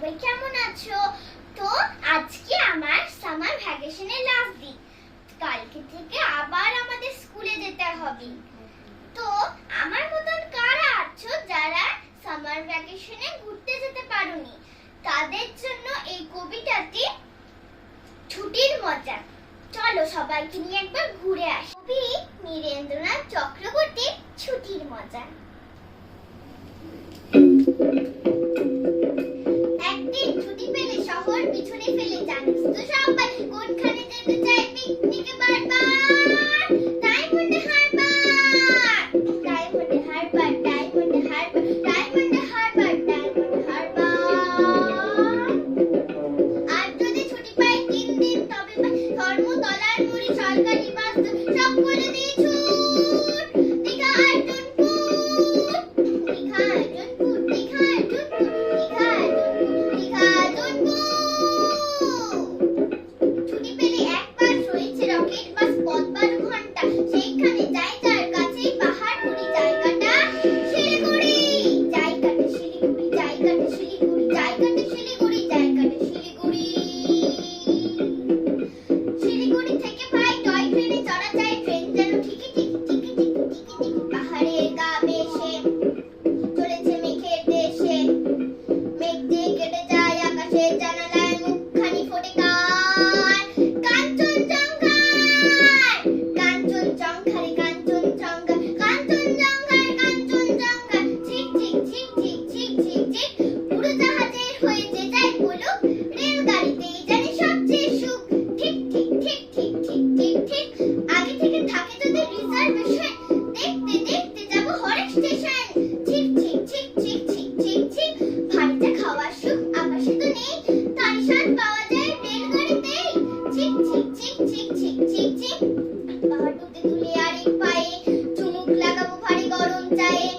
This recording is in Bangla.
সবাই কেমন আছো? তো আজকে আমার সামার ভ্যাকেশনের লাস্ট দিন। কালকে থেকে আবার আমাদের স্কুলে যেতে হবে। তো আমার মতন কারা আছো যারা সামার ভ্যাকেশনে ঘুরতে যেতে পারোনি, তাদের জন্য এই কবিতাটি ছুটির মজা। চলো সবাইকে নিয়ে একবার ঘুরে আসি। কবি নীরেন্দ্রনাথ চক্রবর্তীর ছুটির মজা। একদিন ছুটি পেলে শহর পিছনে ফেলে জানিস তো সবাই কোনখানে যেতে চাই পিকনিকে বারবার। ডায়মন্ড হারবার, ডায়মন্ড হারবার, ডায়মন্ড হারবার, ডায়মন্ড হারবার, ডায়মন্ড হারবার। আর যদি ছুটি পাই 3 দিন তবে ধর্মতলার মুড়ি সরকারি বাস সকলে দিয়ে ছুট। দীঘা আয়োজনপুর, দীঘা আয়োজনপুর, দীঘা আয়োজনপুর, দীঘা আয়োজনপুর, দীঘা আয়োজনপুর। ছুটি পেলে একবার রয়েছে রকেট বাস পথ 12 ঘন্টা, সেইখানে যাই যার কাছেই পাহাড়পুরি জায়গাটা শিলিগুড়ি। জায়গাটা শিলিগুড়ি, জায়গাটা শিলিগুড়ি, জায়গাটা শিলিগুড়ি, জায়গাটা শিলিগুড়ি। শিলিগুড়ি থেকে ভাই টয় ট্রেনে চড়া যায়, ট্রেন যেন ঠিকই ঠিকই ঠিকই ঠিকই ঠিকই ঠিকই পাহাড়ের গা বেশে চলেছে মেঘের দেশে। মেঘ দিয়ে কেটে যায় আকাশের জানালায়, মুখখানি ফোটে কার কাঞ্চনজঙ্ঘার। কাঞ্চনজঙ্ঘার, কাঞ্চনজঙ্ঘা, কাঞ্চনজঙ্ঘার, কাঞ্চনজঙ্ঘা। ঝিক ঝিক ঝিক ঝিক ঝিক ঝিক ঝিক উড়োজাহাজের হয়েছে যাই বলুক, রেলগাড়িতেই জানি সবচেয়ে সুখ। ঠিক ঠিক ঠিক ঠিক ঠিক ঠিক ঠিক আগে থেকে থাকে যদি রিজার্ভেশন, দেখতে দেখতে যাব হরেক স্টেশন। ঝিক ঝিক ঝিক ঝিক ঝিক ঝিক ঝিক ভারীতে খাওয়ার সুখ আকাশে তো নেই, তার স্বাদ পাওয়া যায় রেলগাড়িতেই। ঝিক ঝিক ঝিক ঝিক ঝিক ঝিক ঝিক পাহাড় দুলতে দুলে আরেক পায়ে চুমুক লাগাবো ভারী গরম চায়ে।